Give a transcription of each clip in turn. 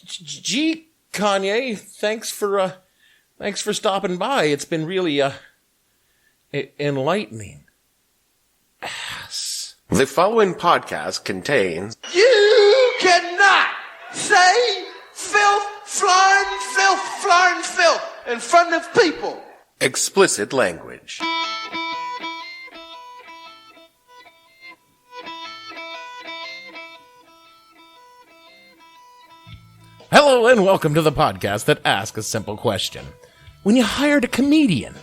Gee, Kanye, thanks for stopping by. It's been really, enlightening. Ass. The following podcast contains... You cannot say filth, flying filth in front of people. explicit language. Hello and welcome to the podcast that asks a simple question. When you hired a comedian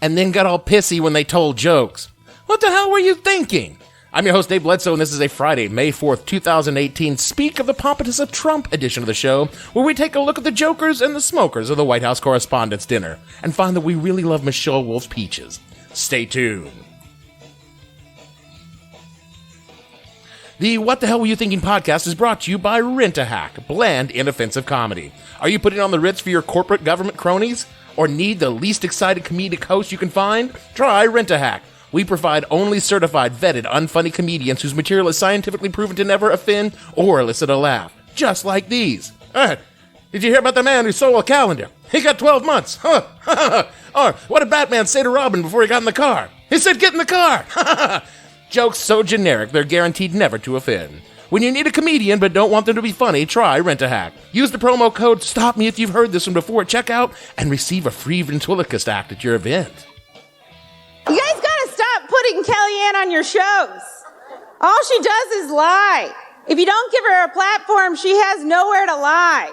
and then got all pissy when they told jokes, what the hell were you thinking? I'm your host, Dave Bledsoe, and this is a Friday, May 4th, 2018, Speak of the Pompitous of Trump edition of the show, where we take a look at the jokers and the smokers of the White House Correspondents' Dinner and find that we really love Michelle Wolf's peaches. Stay tuned. The What the Hell Were You Thinking podcast is brought to you by Rent-A-Hack, bland, inoffensive comedy. Are you putting on the Ritz for your corporate government cronies? Or need the least excited comedic host you can find? Try Rent-A-Hack. We provide only certified, vetted, unfunny comedians whose material is scientifically proven to never offend or elicit a laugh. Just like these. Did you hear about the man who stole a calendar? He got 12 months. Or what did Batman say to Robin before he got in the car? He said, get in the car. Jokes so generic, they're guaranteed never to offend. When you need a comedian but don't want them to be funny, try Rent-A-Hack. Use the promo code STOPME if you've heard this one before at checkout and receive a free ventriloquist act at your event. You guys gotta stop putting Kellyanne on your shows. All she does is lie. If you don't give her a platform, she has nowhere to lie.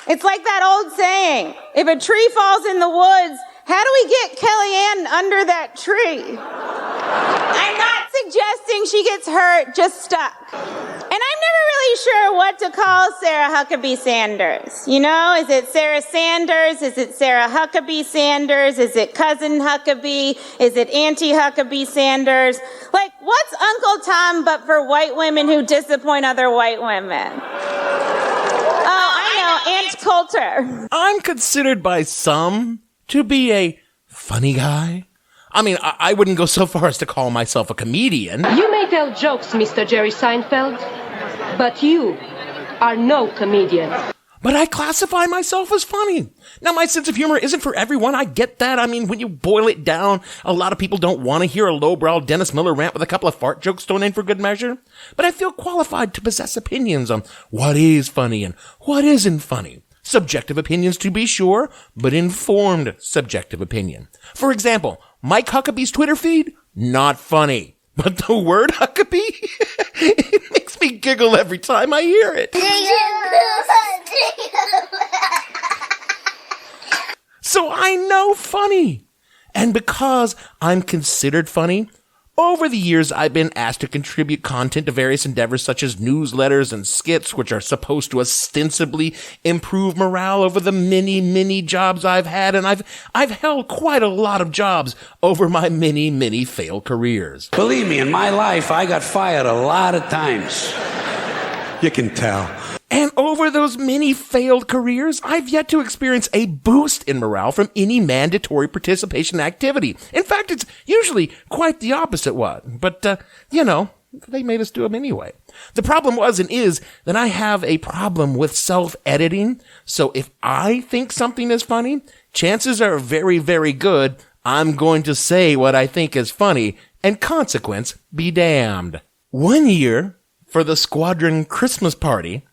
It's like that old saying, if a tree falls in the woods, how do we get Kellyanne under that tree? I'm not suggesting she gets hurt, just stuck. And I'm never really sure what to call Sarah Huckabee Sanders. You know, is it Sarah Sanders? Is it Sarah Huckabee Sanders? Is it Cousin Huckabee? Is it Auntie Huckabee Sanders? Like, what's Uncle Tom but for white women who disappoint other white women? Oh, I know, Aunt Coulter. I'm considered by some to be a funny guy. I mean, I wouldn't go so far as to call myself a comedian. You may tell jokes, Mr. Jerry Seinfeld, but you are no comedian. But I classify myself as funny. Now, my sense of humor isn't for everyone. I get that. I mean, when you boil it down, a lot of people don't want to hear a lowbrow Dennis Miller rant with a couple of fart jokes thrown in for good measure. But I feel qualified to possess opinions on what is funny and what isn't funny. Subjective opinions, to be sure, but informed subjective opinion. For example, Mike Huckabee's Twitter feed, not funny. But the word Huckabee, it makes me giggle every time I hear it. So I know funny. And because I'm considered funny, over the years, I've been asked to contribute content to various endeavors such as newsletters and skits, which are supposed to ostensibly improve morale over the many jobs I've had, and I've held quite a lot of jobs over my many failed careers. Believe me, in my life, I got fired a lot of times. You can tell. And over those many failed careers, I've yet to experience a boost in morale from any mandatory participation activity. In fact, it's usually quite the opposite one. But, they made us do them anyway. The problem was and is that I have a problem with self-editing. So if I think something is funny, chances are very good I'm going to say what I think is funny, and consequence be damned. One year, for the Squadron Christmas party,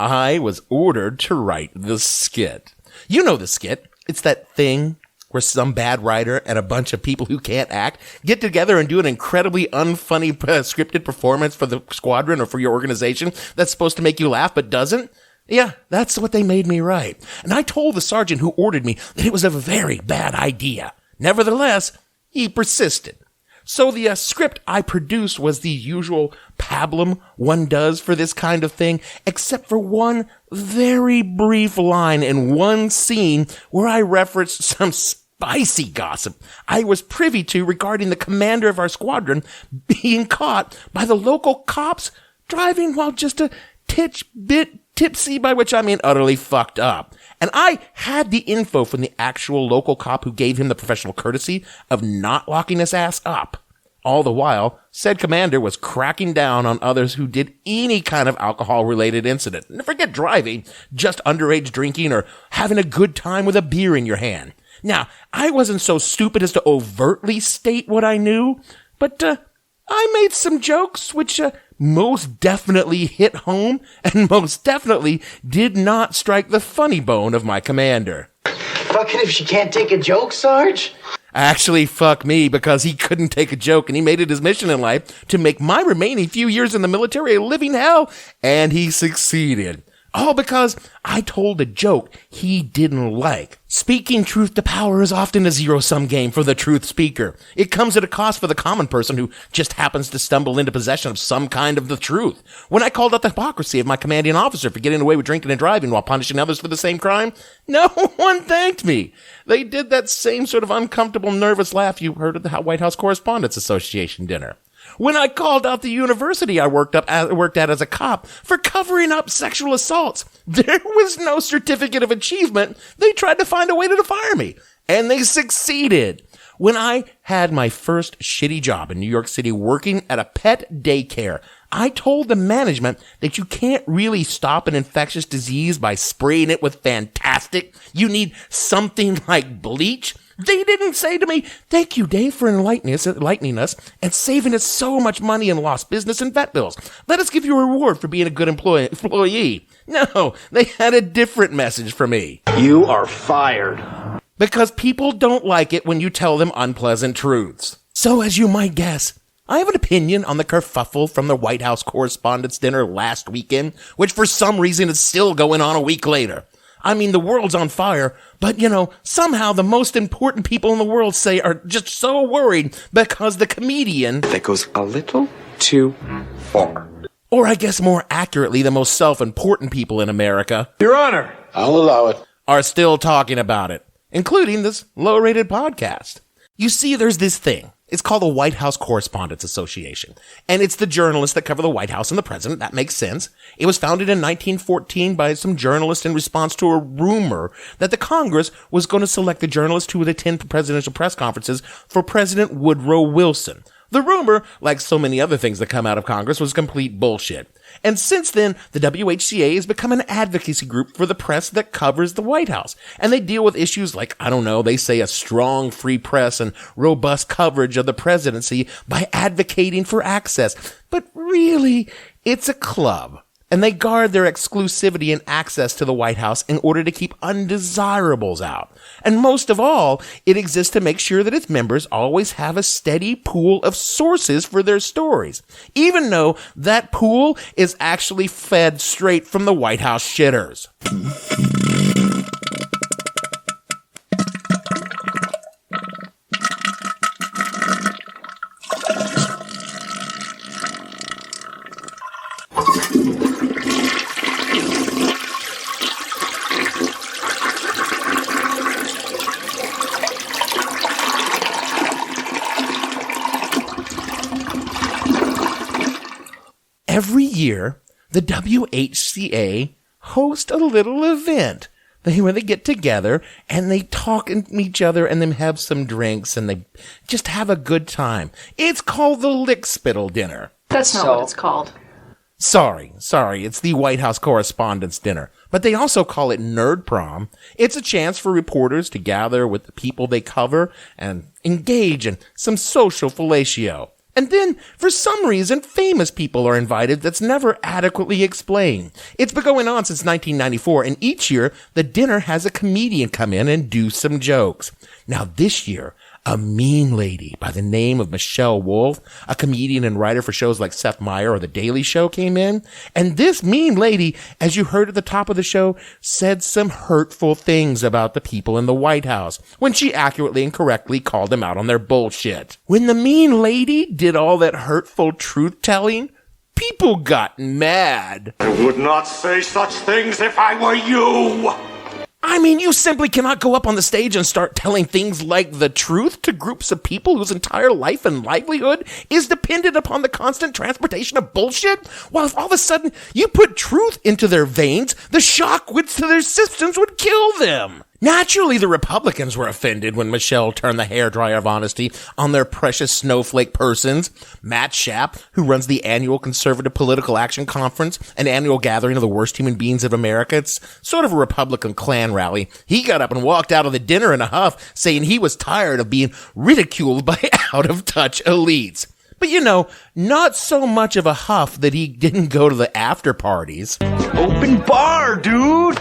I was ordered to write the skit. You know the skit. It's that thing where some bad writer and a bunch of people who can't act get together and do an incredibly unfunny scripted performance for the squadron or for your organization that's supposed to make you laugh but doesn't. Yeah, that's what they made me write. And I told the sergeant who ordered me that it was a very bad idea. Nevertheless, he persisted. So the script I produced was the usual pablum one does for this kind of thing, except for one very brief line in one scene where I referenced some spicy gossip I was privy to regarding the commander of our squadron being caught by the local cops driving while just a bit tipsy, by which I mean utterly fucked up. And I had the info from the actual local cop who gave him the professional courtesy of not locking his ass up. All the while, said commander was cracking down on others who did any kind of alcohol-related incident. And forget driving, just underage drinking or having a good time with a beer in your hand. Now, I wasn't so stupid as to overtly state what I knew, but I made some jokes which most definitely hit home and most definitely did not strike the funny bone of my commander. Fucking if she can't take a joke, Sarge? Actually, fuck me, because he couldn't take a joke and he made it his mission in life to make my remaining few years in the military a living hell, and he succeeded. All because I told a joke he didn't like. Speaking truth to power is often a zero-sum game for the truth speaker. It comes at a cost for the common person who just happens to stumble into possession of some kind of the truth. When I called out the hypocrisy of my commanding officer for getting away with drinking and driving while punishing others for the same crime, no one thanked me. They did that same sort of uncomfortable, nervous laugh you heard at the White House Correspondents Association dinner. When I called out the university I worked at as a cop for covering up sexual assaults, there was no certificate of achievement. They tried to find a way to fire me, and they succeeded. When I had my first shitty job in New York City working at a pet daycare, I told the management that you can't really stop an infectious disease by spraying it with fantastic. You need something like bleach. They didn't say to me, "Thank you, Dave, for enlightening us and saving us so much money in lost business and vet bills. Let us give you a reward for being a good employee." No, they had a different message for me. You are fired. Because people don't like it when you tell them unpleasant truths. So, as you might guess, I have an opinion on the kerfuffle from the White House Correspondents' Dinner last weekend, which for some reason is still going on a week later. I mean, the world's on fire, but, somehow the most important people in the world are just so worried because the comedian... That goes a little too far. Or I guess more accurately, the most self-important people in America... Your Honor. I'll allow it. ...are still talking about it, including this low-rated podcast. You see, there's this thing. It's called the White House Correspondents Association, and it's the journalists that cover the White House and the president. That makes sense. It was founded in 1914 by some journalists in response to a rumor that the Congress was going to select the journalist who would attend presidential press conferences for President Woodrow Wilson. The rumor, like so many other things that come out of Congress, was complete bullshit. And since then, the WHCA has become an advocacy group for the press that covers the White House. And they deal with issues like, they say a strong free press and robust coverage of the presidency by advocating for access. But really, it's a club. And they guard their exclusivity and access to the White House in order to keep undesirables out. And most of all, it exists to make sure that its members always have a steady pool of sources for their stories, even though that pool is actually fed straight from the White House shitters. Every year, the WHCA hosts a little event where they get together and they talk to each other and then have some drinks and they just have a good time. It's called the Lickspittle Dinner. That's not what it's called. Sorry, it's the White House Correspondents' Dinner. But they also call it Nerd Prom. It's a chance for reporters to gather with the people they cover and engage in some social fellatio. And then, for some reason, famous people are invited that's never adequately explained. It's been going on since 1994, and each year, the dinner has a comedian come in and do some jokes. Now, this year, a mean lady by the name of Michelle Wolf, a comedian and writer for shows like Seth Meyers or The Daily Show, came in. And this mean lady, as you heard at the top of the show, said some hurtful things about the people in the White House when she accurately and correctly called them out on their bullshit. When the mean lady did all that hurtful truth-telling, people got mad. I would not say such things if I were you. I mean, you simply cannot go up on the stage and start telling things like the truth to groups of people whose entire life and livelihood is dependent upon the constant transportation of bullshit, while if all of a sudden you put truth into their veins, the shock to their systems would kill them. Naturally, the Republicans were offended when Michelle turned the hairdryer of honesty on their precious snowflake persons. Matt Schaap, who runs the annual Conservative Political Action Conference, an annual gathering of the worst human beings of America. It's sort of a Republican Klan rally. He got up and walked out of the dinner in a huff, saying he was tired of being ridiculed by out-of-touch elites. But not so much of a huff that he didn't go to the after parties. Open bar, dude!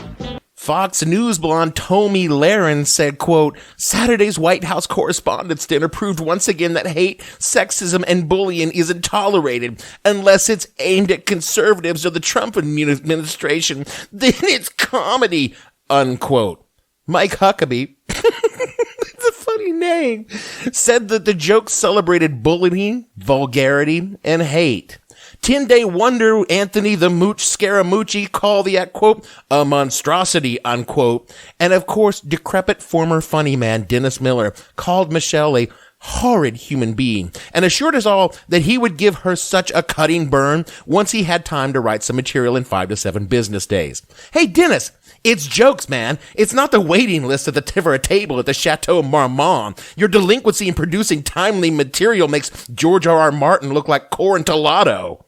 Fox News blonde Tomi Lahren said, quote, Saturday's White House Correspondents' Dinner proved once again that hate, sexism, and bullying isn't tolerated unless it's aimed at conservatives or the Trump administration. Then it's comedy, unquote. Mike Huckabee, it's a funny name, said that the joke celebrated bullying, vulgarity, and hate. 10-Day Wonder Anthony the Mooch Scaramucci called the act, quote, a monstrosity, unquote. And of course, decrepit former funny man Dennis Miller called Michelle a horrid human being and assured us all that he would give her such a cutting burn once he had time to write some material in 5 to 7 business days. Hey, Dennis, it's jokes, man. It's not the waiting list for a table at the Chateau Marmont. Your delinquency in producing timely material makes George R.R. Martin look like Corintolado.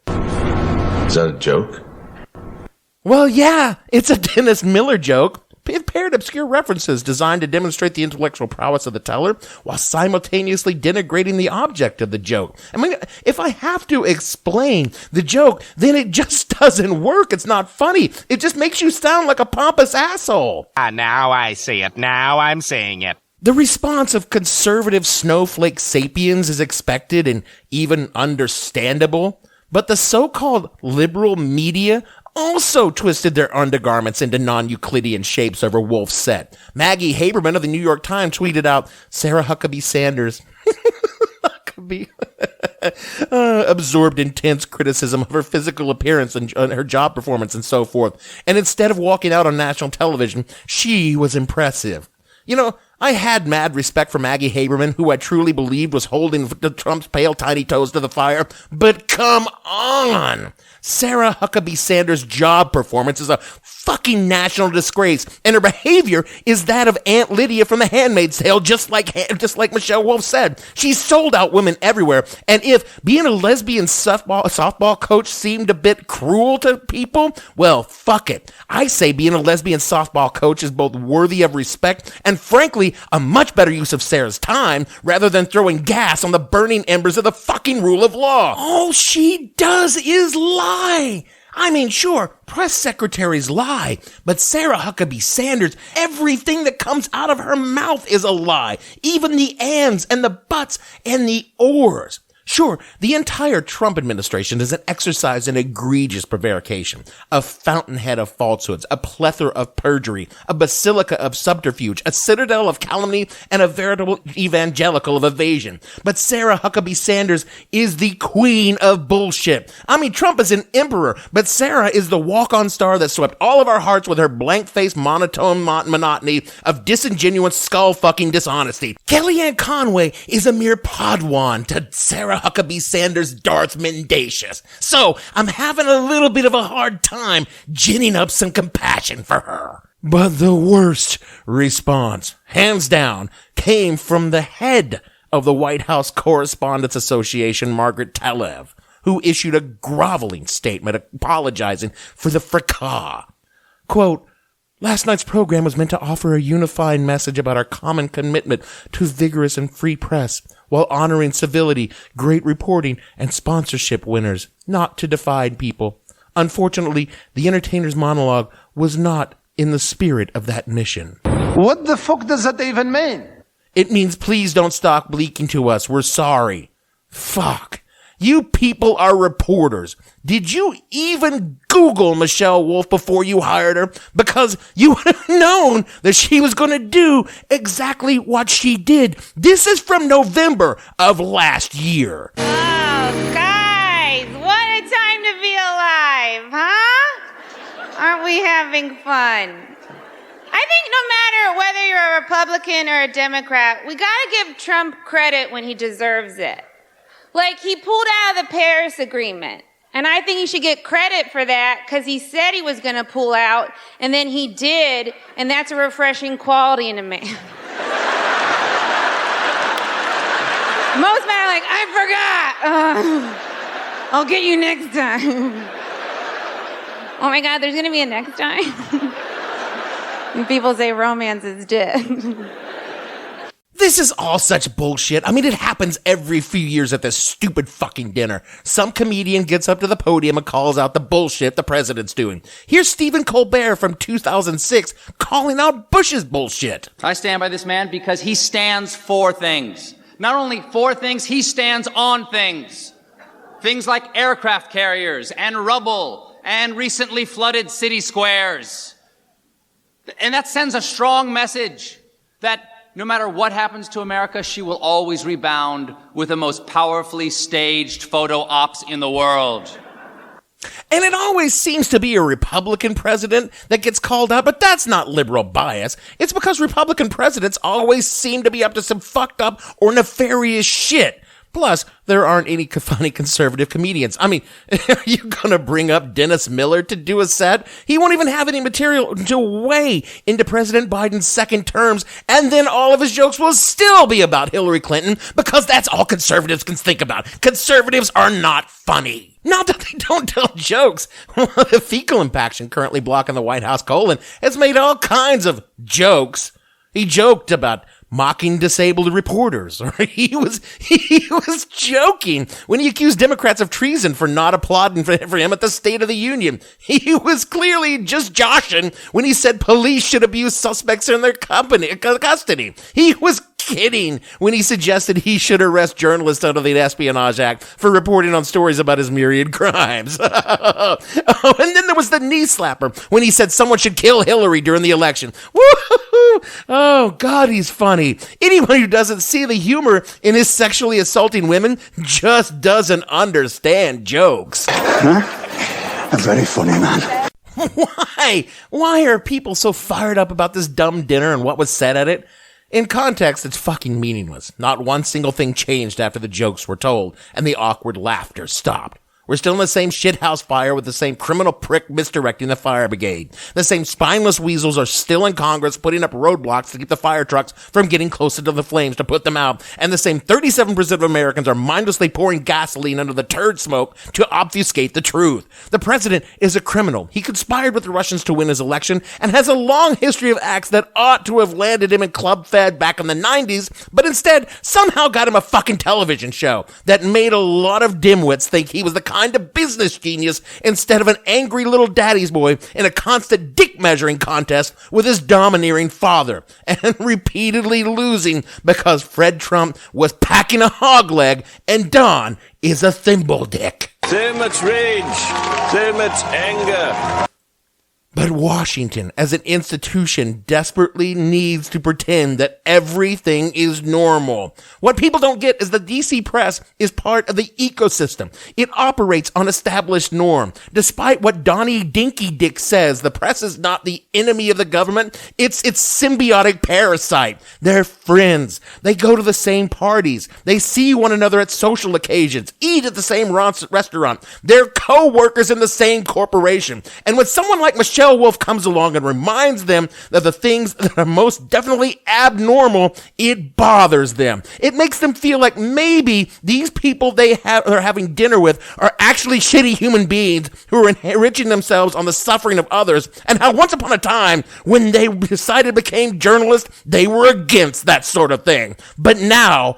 Is that a joke? Well, yeah, it's a Dennis Miller joke. It paired obscure references designed to demonstrate the intellectual prowess of the teller while simultaneously denigrating the object of the joke. I mean, if I have to explain the joke, then it just doesn't work. It's not funny. It just makes you sound like a pompous asshole. Now I see it. Now I'm saying it. The response of conservative snowflake sapiens is expected and even understandable, but the so-called liberal media also twisted their undergarments into non-Euclidean shapes over Wolf's set. Maggie Haberman of the New York Times tweeted out, Sarah Huckabee Sanders absorbed intense criticism of her physical appearance and her job performance and so forth. And instead of walking out on national television, she was impressive. I had mad respect for Maggie Haberman, who I truly believed was holding Trump's pale tiny toes to the fire. But come on! Sarah Huckabee Sanders' job performance is a fucking national disgrace, and her behavior is that of Aunt Lydia from The Handmaid's Tale, just like Michelle Wolf said. She sold out women everywhere, and if being a lesbian softball coach seemed a bit cruel to people, well, fuck it. I say being a lesbian softball coach is both worthy of respect and, frankly, a much better use of Sarah's time rather than throwing gas on the burning embers of the fucking rule of law. All she does is lie. I mean, sure, press secretaries lie, but Sarah Huckabee Sanders, everything that comes out of her mouth is a lie. Even the ands and the buts and the ors. Sure, the entire Trump administration is an exercise in egregious prevarication, a fountainhead of falsehoods, a plethora of perjury, a basilica of subterfuge, a citadel of calumny, and a veritable evangelical of evasion. But Sarah Huckabee Sanders is the queen of bullshit. I mean, Trump is an emperor, but Sarah is the walk-on star that swept all of our hearts with her blank-faced monotone monotony of disingenuous skull-fucking dishonesty. Kellyanne Conway is a mere Padawan to Sarah Huckabee Sanders' Darth Mendacious. So I'm having a little bit of a hard time ginning up some compassion for her. But the worst response, hands down, came from the head of the White House Correspondents Association, Margaret Tlaib, who issued a groveling statement apologizing for the fracas. Quote, last night's program was meant to offer a unifying message about our common commitment to vigorous and free press, while honoring civility, great reporting, and sponsorship winners, not to divide people. Unfortunately, the entertainer's monologue was not in the spirit of that mission. What the fuck does that even mean? It means please don't stop leaking to us. We're sorry. Fuck. You people are reporters. Did you even Google Michelle Wolf before you hired her? Because you would have known that she was going to do exactly what she did. This is from November of last year. Oh, guys, what a time to be alive, huh? Aren't we having fun? I think no matter whether you're a Republican or a Democrat, we gotta give Trump credit when he deserves it. Like, he pulled out of the Paris Agreement. And I think he should get credit for that because he said he was going to pull out, and then he did, and that's a refreshing quality in a man. Most men are like, I forgot. I'll get you next time. Oh my God, there's going to be a next time? And people say romance is dead. This is all such bullshit. I mean, it happens every few years at this stupid fucking dinner. Some comedian gets up to the podium and calls out the bullshit the president's doing. Here's Stephen Colbert from 2006 calling out Bush's bullshit. I stand by this man because he stands for things. Not only for things, he stands on things. Things like aircraft carriers and rubble and recently flooded city squares. And that sends a strong message that no matter what happens to America, she will always rebound with the most powerfully staged photo ops in the world. And it always seems to be a Republican president that gets called out, but that's not liberal bias. It's because Republican presidents always seem to be up to some fucked up or nefarious shit. Plus, there aren't any funny conservative comedians. I mean, are you gonna bring up Dennis Miller to do a set? He won't even have any material to weigh into President Biden's second terms, and then all of his jokes will still be about Hillary Clinton, because that's all conservatives can think about. Conservatives are not funny. Not that they don't tell jokes. The fecal impaction currently blocking the White House colon has made all kinds of jokes. He joked about mocking disabled reporters, or he was joking when he accused Democrats of treason for not applauding for him at the State of the Union. He was clearly just joshing when he said police should abuse suspects in their custody. He was kidding when he suggested he should arrest journalists under the Espionage Act for reporting on stories about his myriad crimes. Oh, and then there was the knee slapper when he said someone should kill Hillary during the election. Woo-hoo-hoo. Oh, God, he's funny. Anyone who doesn't see the humor in his sexually assaulting women just doesn't understand jokes. Huh? A very funny man. Why are people so fired up about this dumb dinner and what was said at it? In context, it's fucking meaningless. Not one single thing changed after the jokes were told, and the awkward laughter stopped. We're still in the same shithouse fire with the same criminal prick misdirecting the fire brigade. The same spineless weasels are still in Congress putting up roadblocks to keep the fire trucks from getting closer to the flames to put them out. And the same 37% of Americans are mindlessly pouring gasoline under the turd smoke to obfuscate the truth. The president is a criminal. He conspired with the Russians to win his election and has a long history of acts that ought to have landed him in Club Fed back in the 90s, but instead somehow got him a fucking television show that made a lot of dimwits think he was the kind of business genius instead of an angry little daddy's boy in a constant dick measuring contest with his domineering father, and repeatedly losing because Fred Trump was packing a hog leg and Don is a thimble dick. So much rage, so much anger. But Washington, as an institution, desperately needs to pretend that everything is normal. What people don't get is the DC press is part of the ecosystem. It operates on established norm. Despite what Donnie Dinky Dick says, the press is not the enemy of the government. It's its symbiotic parasite. They're friends. They go to the same parties. They see one another at social occasions, eat at the same restaurant. They're co-workers in the same corporation. And when someone like Michelle Wolf comes along and reminds them that the things that are most definitely abnormal, it bothers them. It makes them feel like maybe these people they are having dinner with are actually shitty human beings who are enriching themselves on the suffering of others, and how once upon a time, when they decided to become journalists, they were against that sort of thing. But now,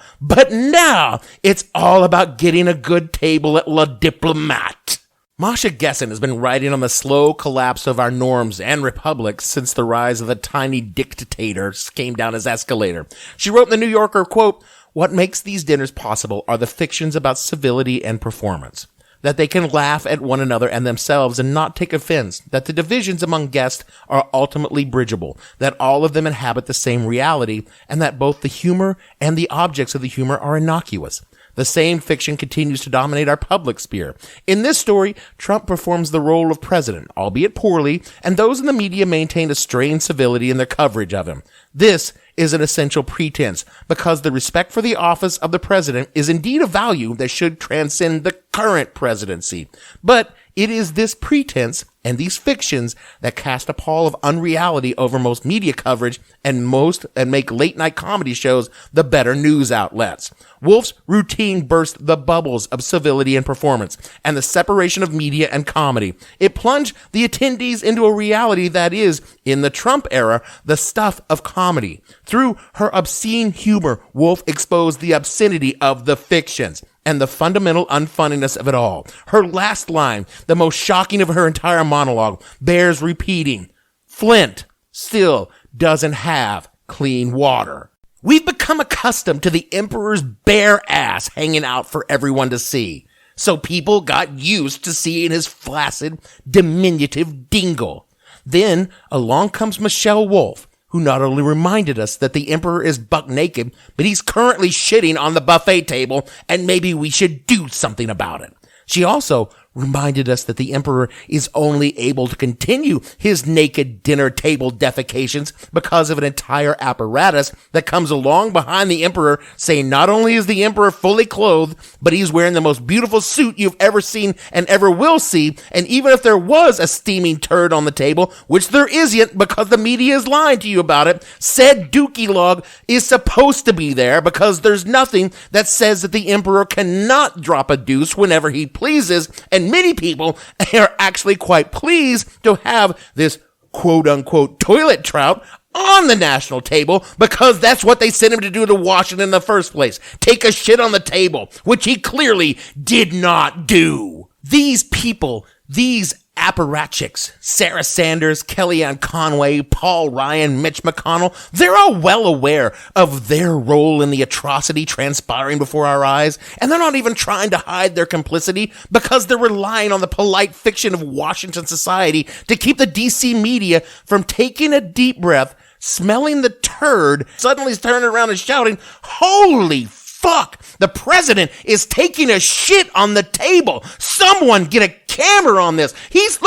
it's all about getting a good table at La Diplomate. Masha Gessen has been writing on the slow collapse of our norms and republics since the rise of the tiny dictator came down his escalator. She wrote in the New Yorker, quote, "What makes these dinners possible are the fictions about civility and performance. That they can laugh at one another and themselves and not take offense. That the divisions among guests are ultimately bridgeable. That all of them inhabit the same reality, and that both the humor and the objects of the humor are innocuous. The same fiction continues to dominate our public sphere. In this story, Trump performs the role of president, albeit poorly, and those in the media maintain a strained civility in their coverage of him. This is an essential pretense, because the respect for the office of the president is indeed a value that should transcend the current presidency. But it is this pretense and these fictions that cast a pall of unreality over most media coverage and make late night comedy shows the better news outlets. Wolf's routine burst the bubbles of civility and performance and the separation of media and comedy. It plunged the attendees into a reality that is, in the Trump era, the stuff of comedy. Through her obscene humor, Wolf exposed the obscenity of the fictions and the fundamental unfunniness of it all. Her last line, the most shocking of her entire monologue, bears repeating. Flint still doesn't have clean water. We've become accustomed to the emperor's bare ass hanging out for everyone to see. So people got used to seeing his flaccid, diminutive dingle. Then along comes Michelle Wolf, who not only reminded us that the emperor is buck naked, but he's currently shitting on the buffet table, and maybe we should do something about it. She also reminded us that the emperor is only able to continue his naked dinner table defecations because of an entire apparatus that comes along behind the emperor, saying not only is the emperor fully clothed, but he's wearing the most beautiful suit you've ever seen and ever will see, and even if there was a steaming turd on the table, which there isn't because the media is lying to you about it, said dookie log is supposed to be there because there's nothing that says that the emperor cannot drop a deuce whenever he pleases, and many people are actually quite pleased to have this quote-unquote toilet trout on the national table because that's what they sent him to do to Washington in the first place. Take a shit on the table, which he clearly did not do. These people, these apparatchiks, Sarah Sanders, Kellyanne Conway, Paul Ryan, Mitch McConnell, they're all well aware of their role in the atrocity transpiring before our eyes, and they're not even trying to hide their complicity because they're relying on the polite fiction of Washington society to keep the DC media from taking a deep breath, smelling the turd, suddenly turning around and shouting, "Holy fuck, the president is taking a shit on the table. Someone get a camera on this. He's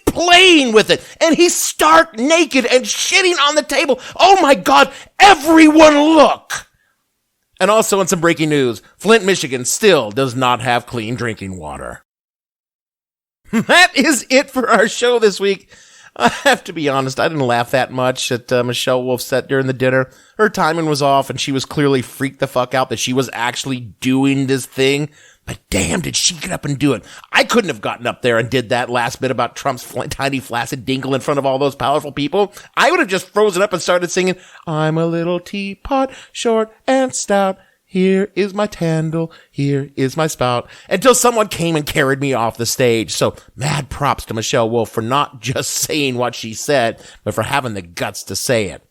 playing with it, and he's stark naked and shitting on the table. Oh my God, everyone look." And also in some breaking news, Flint, Michigan still does not have clean drinking water. That is it for our show this week. I have to be honest, I didn't laugh that much at Michelle Wolf set during the dinner. Her timing was off, and she was clearly freaked the fuck out that she was actually doing this thing. But damn, did she get up and do it. I couldn't have gotten up there and did that last bit about Trump's tiny flaccid dingle in front of all those powerful people. I would have just frozen up and started singing, "I'm a little teapot, short and stout. Here is my tandle, here is my spout," until someone came and carried me off the stage. So mad props to Michelle Wolf for not just saying what she said, but for having the guts to say it.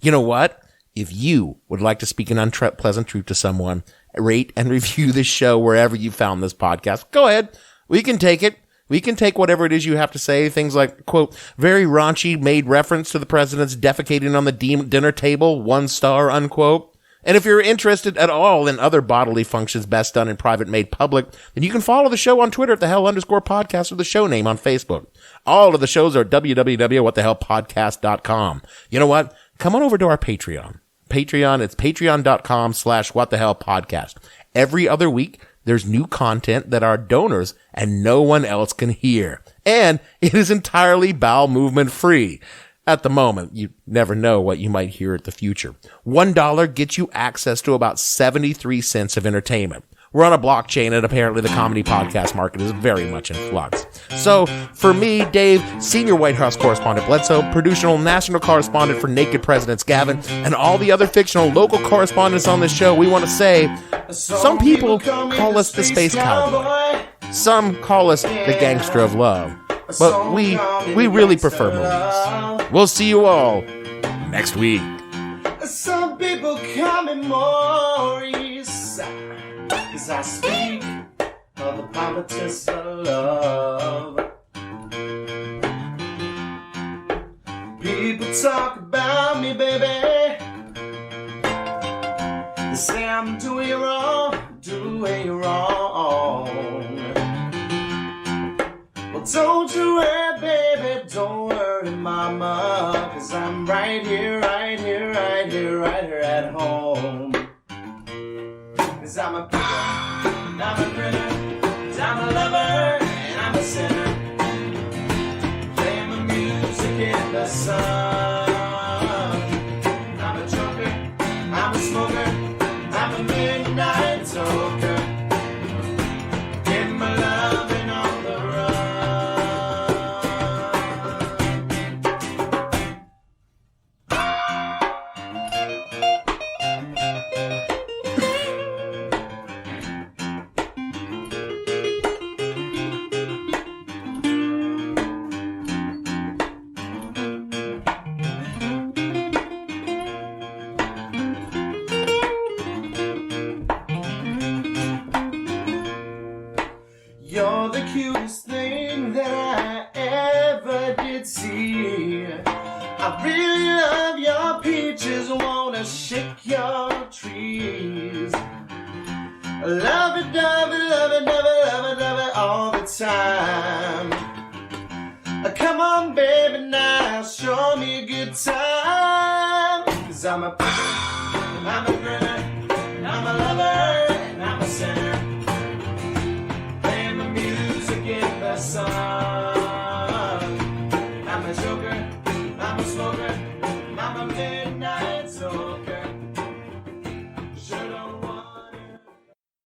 You know what? If you would like to speak an unpleasant truth to someone, rate and review this show wherever you found this podcast. Go ahead. We can take it. We can take whatever it is you have to say. Things like, quote, "very raunchy, made reference to the president's defecating on the dinner table, 1 star, unquote." And if you're interested at all in other bodily functions best done in private made public, then you can follow the show on Twitter at @the_hell_podcast or the show name on Facebook. All of the shows are www.whatthehellpodcast.com. You know what? Come on over to our Patreon. It's patreon.com/whatthehellpodcast. Every other week, there's new content that our donors and no one else can hear. And it is entirely bowel movement free. At the moment, you never know what you might hear in the future. $1 gets you access to about 73 cents of entertainment. We're on a blockchain, and apparently the comedy podcast market is very much in flux. So, for me, Dave, senior White House correspondent Bledsoe, producer national correspondent for Naked Presidents Gavin, and all the other fictional local correspondents on this show, we want to say, some people call us the Space Cowboy. Some call us the Gangster of Love. But we really prefer movies. We'll see you all next week. Some people call me Maurice, 'cause I speak of the Pompitous of love. People talk about me, baby. They say I'm doing wrong, doing wrong. Well, don't you worry, baby, don't worry, mama, 'cause I'm right here, right here, right here, right here at home. 'Cause I'm a picker, and I'm a grinner, 'cause I'm a lover, and I'm a sinner. Play my music in the sun. I'm a joker, I'm a smoker, I'm a midnight toker. Get my loving on the You're the cutest thing that I ever did see. I really love your peaches, wanna shake your trees. Love it, love it, love it, love it, love it, love it all the time. Come on, baby, now show me a good time. 'Cause I'm a picker, and I'm a grinner, and I'm a lover, and I'm a sinner. In the sun. I'm a joker, I'm a smoker, I'm a midnight soul.